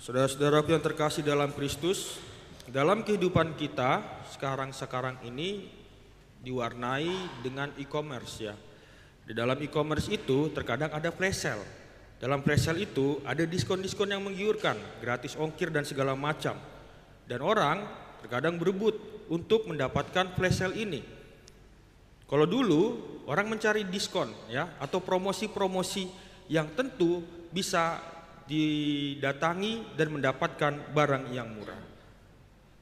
Saudara-saudaraku yang terkasih dalam Kristus, dalam kehidupan kita sekarang ini diwarnai dengan e-commerce ya. Di dalam e-commerce itu terkadang ada flash sale. Dalam flash sale itu ada diskon-diskon yang menggiurkan, gratis ongkir dan segala macam. Dan orang terkadang berebut untuk mendapatkan flash sale ini. Kalau dulu orang mencari diskon ya atau promosi-promosi yang tentu bisa didatangi dan mendapatkan barang yang murah.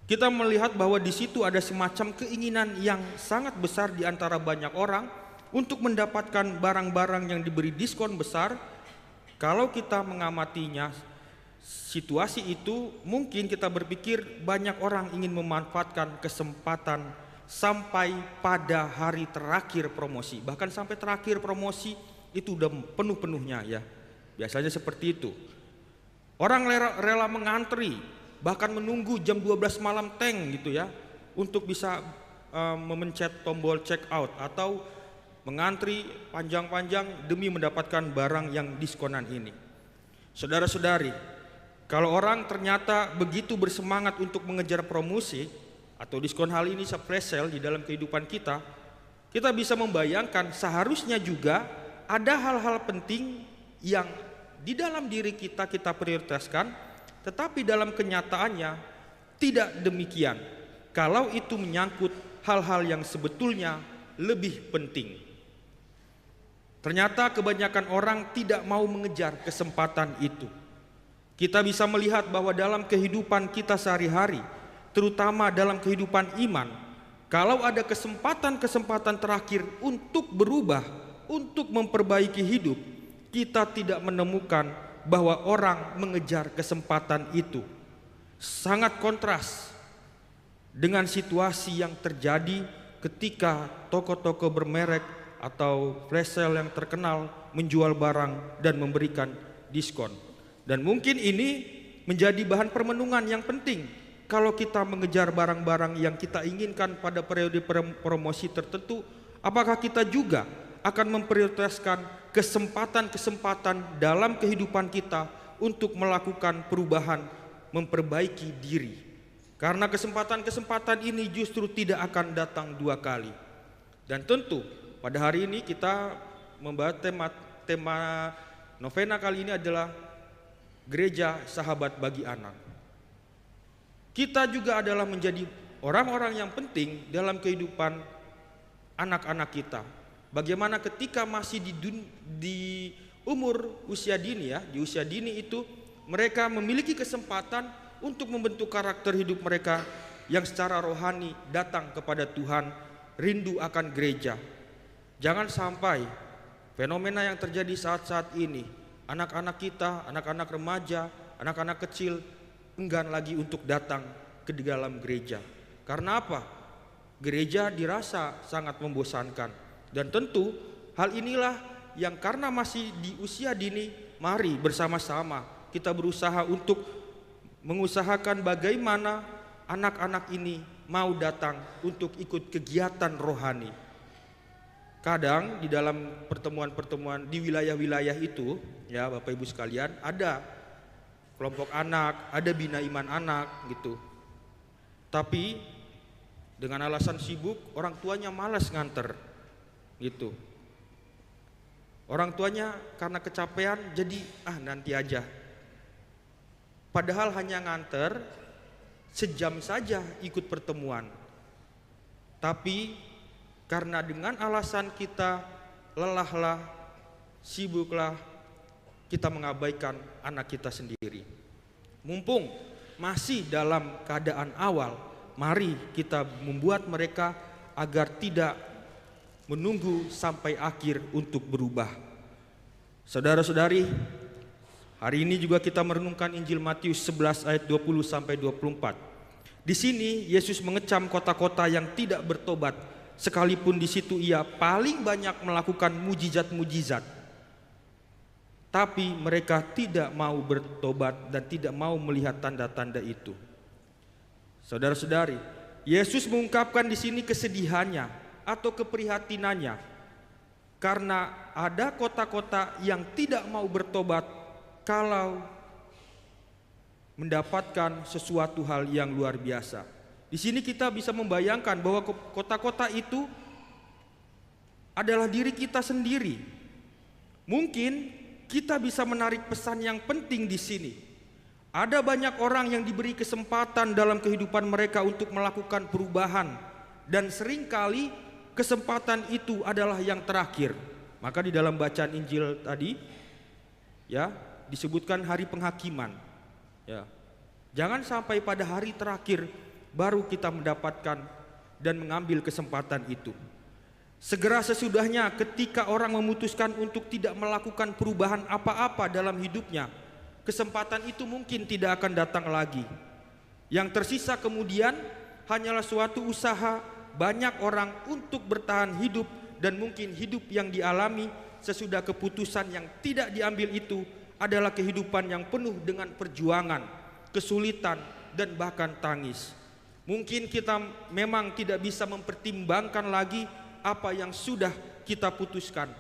Kita melihat bahwa di situ ada semacam keinginan yang sangat besar di antara banyak orang untuk mendapatkan barang-barang yang diberi diskon besar. Kalau kita mengamatinya situasi itu, mungkin kita berpikir banyak orang ingin memanfaatkan kesempatan sampai pada hari terakhir promosi. Bahkan sampai terakhir promosi itu udah penuh-penuhnya ya. Biasanya seperti itu. Orang rela mengantri, bahkan menunggu jam 12 malam gitu ya, untuk bisa memencet tombol check out atau mengantri panjang-panjang demi mendapatkan barang yang diskonan ini. Saudara-saudari, kalau orang ternyata begitu bersemangat untuk mengejar promosi atau diskon, hal ini flash sale di dalam kehidupan kita bisa membayangkan seharusnya juga ada hal-hal penting yang di dalam diri kita prioritaskan, tetapi dalam kenyataannya tidak demikian kalau itu menyangkut hal-hal yang sebetulnya lebih penting. Ternyata kebanyakan orang tidak mau mengejar kesempatan itu. Kita bisa melihat bahwa dalam kehidupan kita sehari-hari, terutama dalam kehidupan iman, kalau ada kesempatan-kesempatan terakhir untuk berubah, untuk memperbaiki hidup, kita tidak menemukan bahwa orang mengejar kesempatan itu. Sangat kontras dengan situasi yang terjadi ketika toko-toko bermerek atau flash sale yang terkenal menjual barang dan memberikan diskon. Dan mungkin ini menjadi bahan permenungan yang penting kalau kita mengejar barang-barang yang kita inginkan pada periode promosi tertentu. Apakah kita juga akan memprioritaskan kesempatan-kesempatan dalam kehidupan kita untuk melakukan perubahan, memperbaiki diri? Karena kesempatan-kesempatan ini justru tidak akan datang dua kali. Dan tentu pada hari ini kita membahas tema novena kali ini adalah Gereja Sahabat bagi Anak. Kita juga adalah menjadi orang-orang yang penting dalam kehidupan anak-anak kita. Bagaimana ketika masih di umur usia dini ya, di usia dini itu mereka memiliki kesempatan untuk membentuk karakter hidup mereka yang secara rohani datang kepada Tuhan, rindu akan gereja. Jangan sampai fenomena yang terjadi saat-saat ini, anak-anak kita, anak-anak remaja, anak-anak kecil enggan lagi untuk datang ke dalam gereja. Karena apa? Gereja dirasa sangat membosankan. Dan tentu hal inilah yang karena masih di usia dini, mari bersama-sama kita berusaha untuk mengusahakan bagaimana anak-anak ini mau datang untuk ikut kegiatan rohani. Kadang di dalam pertemuan-pertemuan di wilayah-wilayah itu ya Bapak Ibu sekalian, ada kelompok anak, ada bina iman anak gitu. Tapi dengan alasan sibuk, orang tuanya malas nganter gitu. Orang tuanya karena kecapean jadi nanti aja. Padahal hanya nganter sejam saja ikut pertemuan. Tapi karena dengan alasan kita lelahlah, sibuklah, kita mengabaikan anak kita sendiri. Mumpung masih dalam keadaan awal, mari kita membuat mereka agar tidak menunggu sampai akhir untuk berubah. Saudara-saudari, hari ini juga kita merenungkan Injil Matius 11 ayat 20 sampai 24. Di sini Yesus mengecam kota-kota yang tidak bertobat, sekalipun di situ ia paling banyak melakukan mujizat-mujizat. Tapi mereka tidak mau bertobat dan tidak mau melihat tanda-tanda itu. Saudara-saudari, Yesus mengungkapkan di sini kesedihannya atau keprihatinannya karena ada kota-kota yang tidak mau bertobat kalau mendapatkan sesuatu hal yang luar biasa. Di sini kita bisa membayangkan bahwa kota-kota itu adalah diri kita sendiri. Mungkin kita bisa menarik pesan yang penting di sini. Ada banyak orang yang diberi kesempatan dalam kehidupan mereka untuk melakukan perubahan, dan seringkali kesempatan itu adalah yang terakhir. Maka di dalam bacaan Injil tadi ya disebutkan hari penghakiman. Ya. Jangan sampai pada hari terakhir baru kita mendapatkan dan mengambil kesempatan itu. Segera sesudahnya ketika orang memutuskan untuk tidak melakukan perubahan apa-apa dalam hidupnya, kesempatan itu mungkin tidak akan datang lagi. Yang tersisa kemudian hanyalah suatu usaha banyak orang untuk bertahan hidup, dan mungkin hidup yang dialami sesudah keputusan yang tidak diambil itu adalah kehidupan yang penuh dengan perjuangan, kesulitan, dan bahkan tangis. Mungkin kita memang tidak bisa mempertimbangkan lagi apa yang sudah kita putuskan,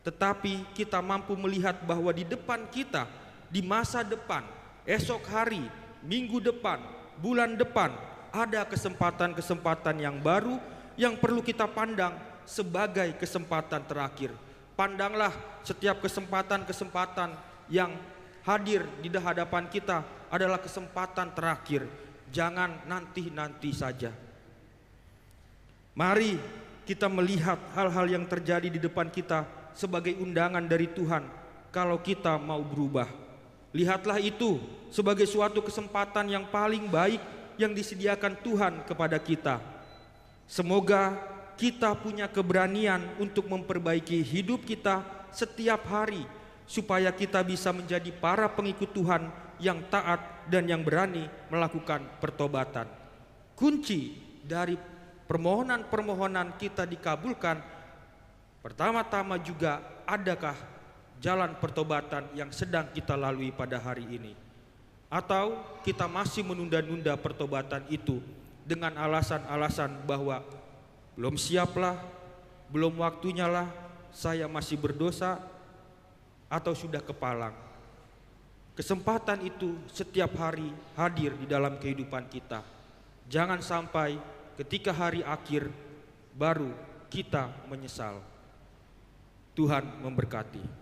tetapi kita mampu melihat bahwa di depan kita, di masa depan, esok hari, minggu depan, bulan depan, ada kesempatan-kesempatan yang baru yang perlu kita pandang sebagai kesempatan terakhir. Pandanglah setiap kesempatan-kesempatan yang hadir di hadapan kita adalah kesempatan terakhir. Jangan nanti-nanti saja. Mari kita melihat hal-hal yang terjadi di depan kita sebagai undangan dari Tuhan kalau kita mau berubah. Lihatlah itu sebagai suatu kesempatan yang paling baik yang disediakan Tuhan kepada kita. Semoga kita punya keberanian untuk memperbaiki hidup kita setiap hari, supaya kita bisa menjadi para pengikut Tuhan yang taat dan yang berani melakukan pertobatan. Kunci dari permohonan-permohonan kita dikabulkan, pertama-tama juga adakah jalan pertobatan yang sedang kita lalui pada hari ini, atau kita masih menunda-nunda pertobatan itu dengan alasan-alasan bahwa belum siaplah, belum waktunya lah, saya masih berdosa, atau sudah kepalang. Kesempatan itu setiap hari hadir di dalam kehidupan kita. Jangan sampai ketika hari akhir baru kita menyesal. Tuhan memberkati.